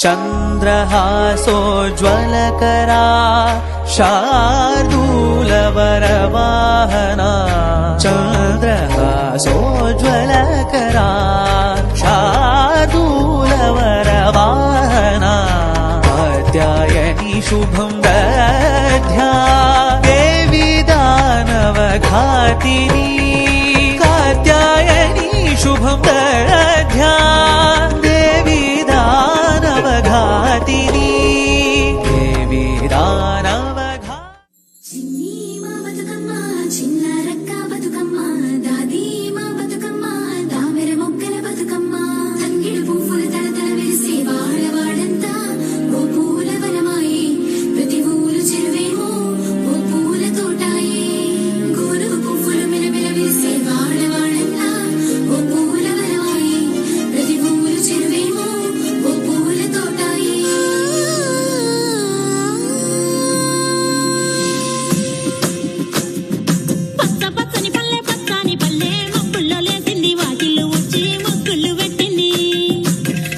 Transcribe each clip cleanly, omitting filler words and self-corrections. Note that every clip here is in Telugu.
चन्द्रहासोज्ज्वलकरा शार्दूलवरवाहना चन्द्रहासोज्ज्वलकरा शार्दूलवरवाहना कात्यायनी शुभं दध्या देवी दानवघातिनी कात्यायनी शुभं दध्या देवी दानवघातिनी देवी दानवघा चिन्नी मा बतुकम्म चिन्न रक्क बतुकम्म दादी मा बतुकम्म दामेर मोग्गल बतुकम्म तंगिडु पुव्वुलु तळतळ वेसे वाळवाडंता ओ पूల వనమాయే ప్రతి ఊరు చెరువేమో ఓ పూల తోటాయే గోరుగు పువ్వులు మెలమెల వేసే వాళవాడంతా ఓ పూల వనమాయే ప్రతి ఊరు చెరువేమో ఓ పూల తోటాయే పచ్చ పచ్చని పల్లె పచ్చని పల్లె మబ్బుల్లో లేసింది వాకిళ్ళు వచ్చి మొక్కులు పెట్టింది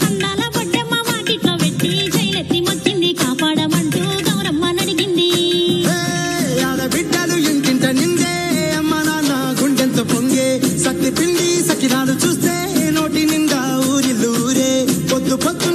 అందాల బొడ్డమ్మ వాకిట్లో పెట్టి జైలెత్తి మొచ్చింది కాపాడమంటూ గౌరమ్మ నడిగింది ఆడబిడ్డలు ఇంటింట నిందే అమ్మ నాన్న గుండెంత పొంగే సత్తి పిండి సకినాలు చూస్తే నోటి నిండా ఊరిల్లూరే పొద్దు పొద్దు